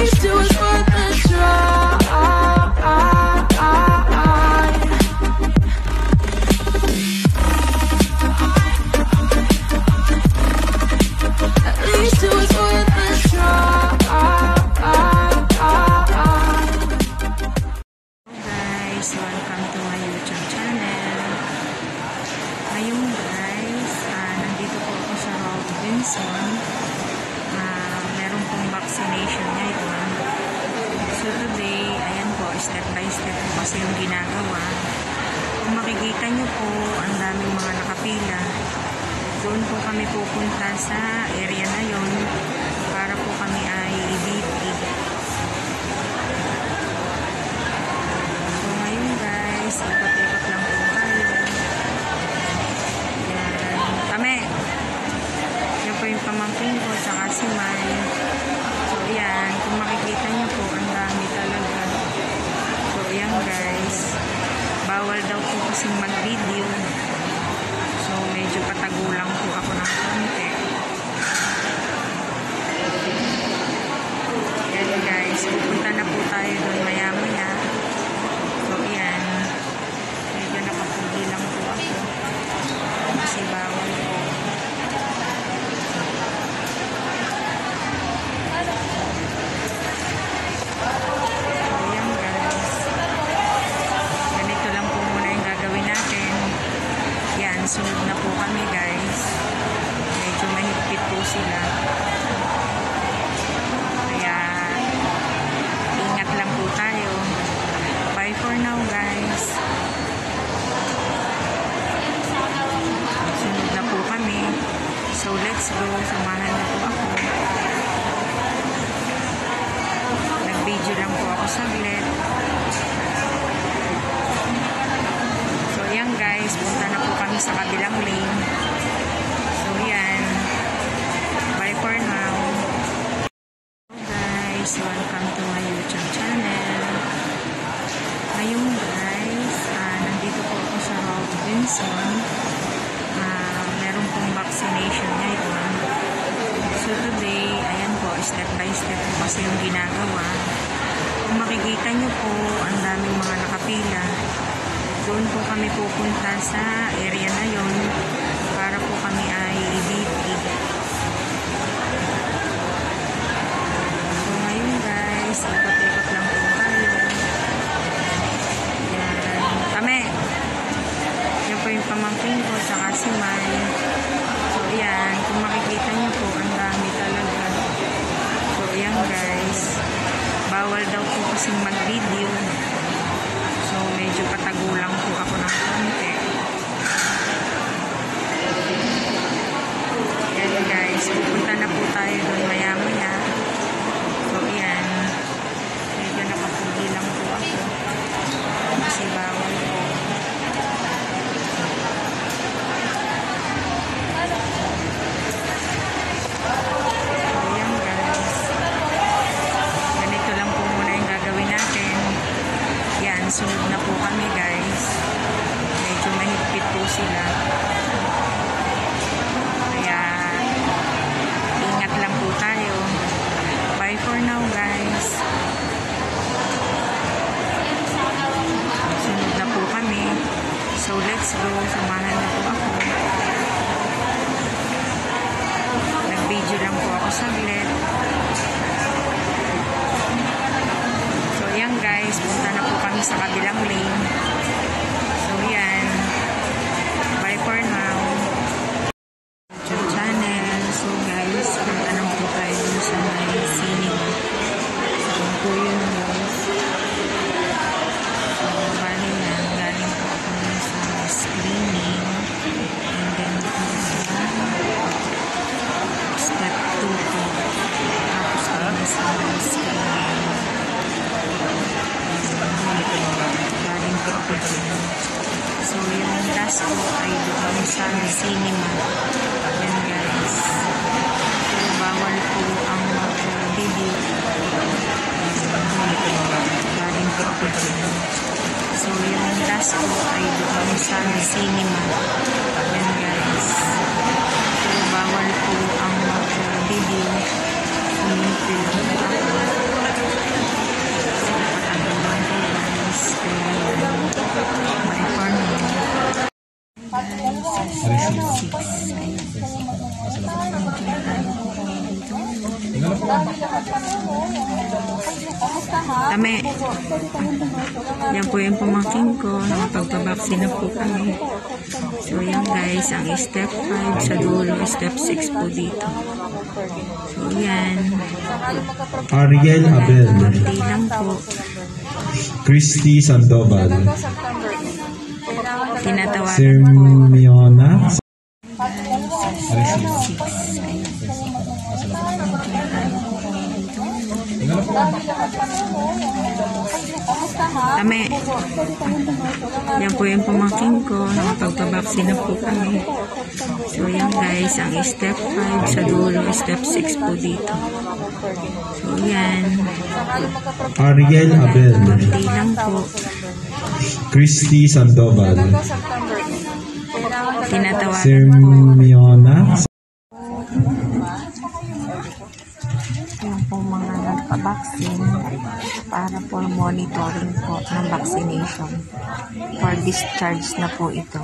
least it was worth a try. At least it was worth a try. Guys, welcome to my YouTube channel. Ngayon guys, nandito po ako sa Robinson. Meron pong vaccination ngayon. So today, ayan po, step by step po kasi yung ginagawa. Kung makikita nyo po, ang daming mga nakapila. Doon po kami pupunta sa area na yon para po kami ay ibibig. So ngayon guys, ikot-ikot lang po tayo. Yan. Tame! Yan po yung pamangkin ko, tsaka si May. So yan, kung makikita nyo po, ang dami talaga. So yan guys, bawal daw po kasing mag-video. So medyo patagulang po ako ng konti. Yan guys, pupunta na po tayo doon maya-maya. So yan, medyo nakapuli lang po ako kasi bawal po. So yan guys, ganito lang po muna yung gagawin natin. Yan, sunod na po kami guys. Medyo mahigpit po sila. Kaya ingat lang po tayo. Bye for now guys. Sunod na po kami. So let's go. Samahan na po ako. Nag-video lang po ako saglit. So yan guys, punta na po kami sa kabilang lane. So yan, bye for now. Hello guys, welcome to my YouTube channel. Ngayon guys, nandito po ako sa Robinson. Meron pong vaccination ngayon. So today, ayan po, step by step po kasi yung ginagawa. Kung makikita nyo po, ang daming mga nakapila. Doon po kami pupunta sa area na yon para po kami ay ibibig. So ngayon guys, ikot-ikot lang po tayo. Yan. Tame! Yan po yung pamangkin ko, tsaka si May. So yan, kung makikita nyo po, ang dami talaga. So yan guys, bawal daw po kasing mag-video. So medyo patagulang po ako ng konti. Yan guys, pupunta na po tayo doon maya-maya. So yan, medyo nakapuli lang po ako kasi bawal po. So yan guys, ganito lang po muna yung gagawin natin. Yan, sunod na po kami guys. Medyo mahigpit po sila. Kaya ingat lang po tayo. Bye for now guys. Sunod na po kami. So let's go. Samahan na po ako. Nag-video lang po ako saglit. So yan guys, punta na po kami sa kabilang lane. So yan, bye for now. YouTube channel. So guys, punta na po tayo sa may cinema. So po yun guys. So bali na, galing po ako sa screening. And then step 2 po. Tapos kami sa screening. Galing po ako dyan. So yung last po ay doon sa cinema. Yan guys. So bawal po ang video. Galing po ako dyan. So yung last po ay doon sa cinema. Yan guys. So bawal po ang video. Community lang po ako. Tame. Yan po yung pamangkin ko. Nakapagpabaksin na po kami. So yan guys, ang step 5 sa dulo, step 6 po dito. So yan. Ariel Abel, Konti lang po. Christy Sandoval, Tinatawagan Sermiona, Tame. Yan po yung pamangkin ko. Nakapagpabaksin na po kami. So yan guys, ang step 5 sa dulo, step 6 po dito. So yan. Ariel Abel, Konti lang po. Christy Sandoval, Tinatawagan po. Sermiona, Yung po mga nagpabaksin para for monitoring po ng vaccination. For discharge na po ito.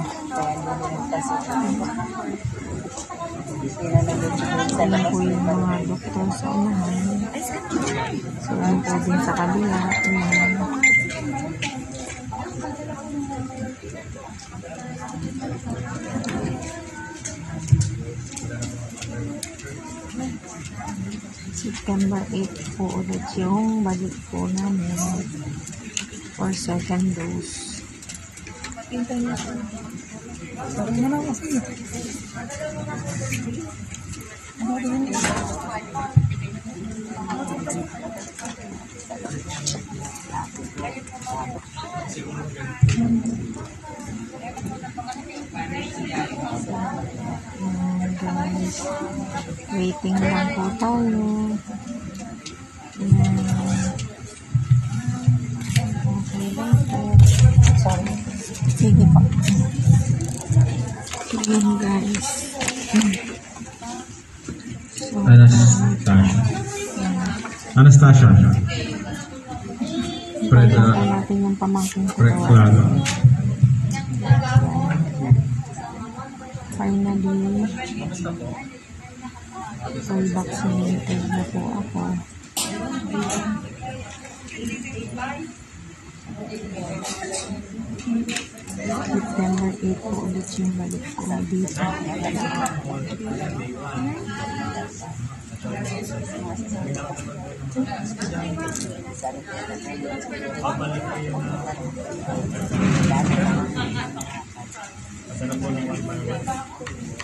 Yan po yung mga doktor sa unahan. So yan po din sa kabila. Ayan. September 8 po ulit yung balik po namin for second dose. Guys, waiting lang po tayo. Okay lang po. Sorry. Sige po. Sige guys. So, Anastasia, Fred, ito natin yung pamangkin ko. Fred Claro, Finally, full vaccinated na po ako. September 8 po ulit yung balik ko dito.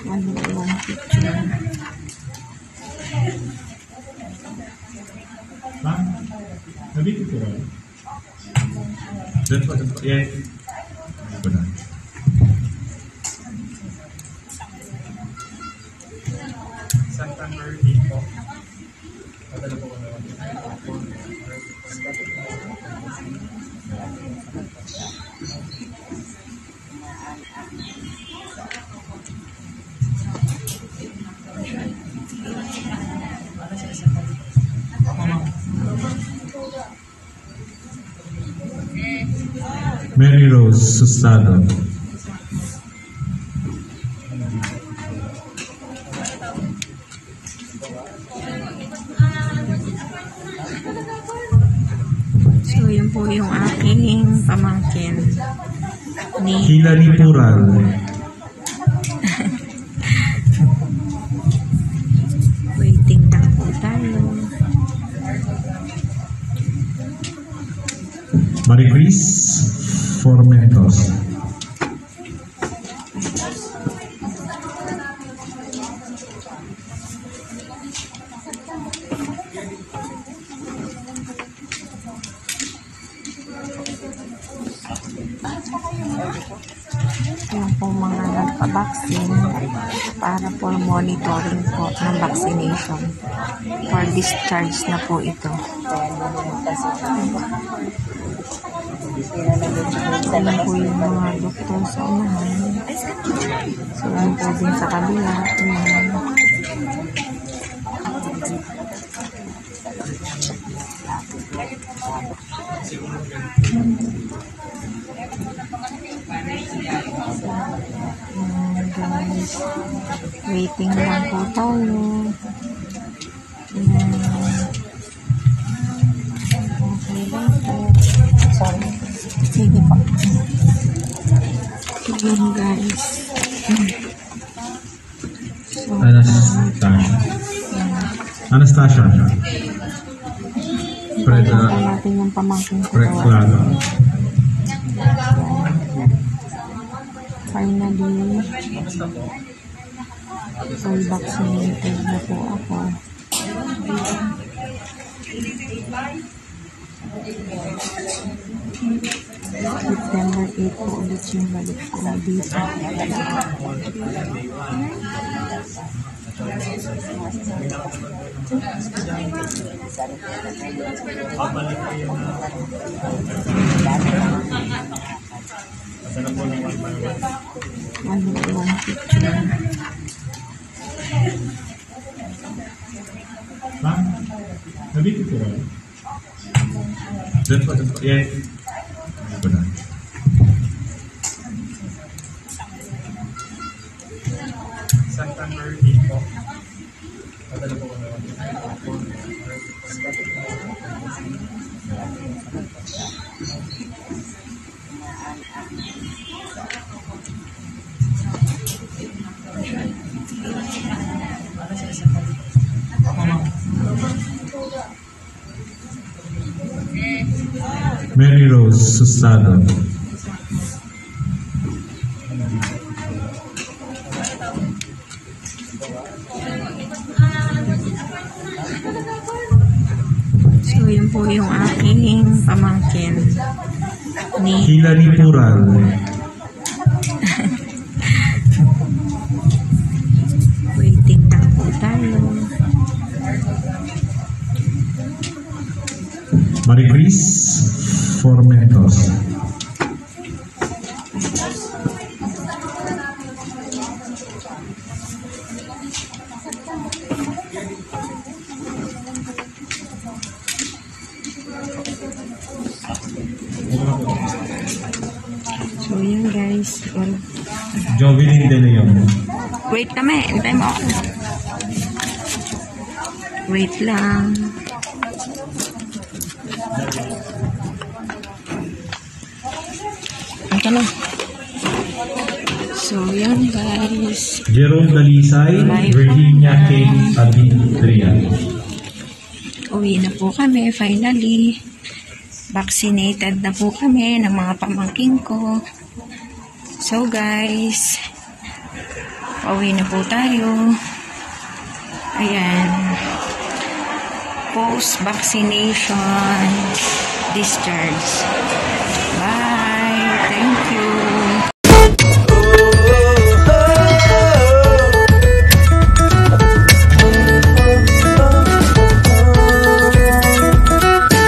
Ano yung picture? nandito po ba? Doon po. Yeah. September 8 po. Padala po kami. Mary Rose Sustado. So, yun po yung aking pamangkin ni Hilary Pural. waiting lang po tayo. Maricris Formentos. Yung po mga nagpabaksin para for monitoring po ng vaccination. For discharge na po ito. Yan po yung mga doktor sa unahan. So, yan po din sa kabila. Ayan. Guys, waiting lang po tayo. Sige po. Yun guys. So, Anastasia. Fred, ipapakita natin yung pamangkin ko. Fred Clado. Finally, full vaccinated na po ako. September 8 po ulit yung balik ko dito. Ano po yung picture? Ha? Nabito ko ba? Diyan po. Yeah. Ito na. September 8 po. Padala po ko na. Mary Rose Susado. So, yun po yung aking pamangkin ni Hilary Pural. waiting lang po tayo. Maricris Formentos. So, yun guys. Well, Jovelyn De Leon. wait kami. Hintay mo ako. Wait lang. Ito na. So, yan guys. Jerome Dalisay, Bye. Virginia K. Abitria. Uwi na po kami finally. Vaccinated na po kami ng mga pamangkin ko. So guys, pauwi na po tayo. Ayan. Post-vaccination discharge. Bye!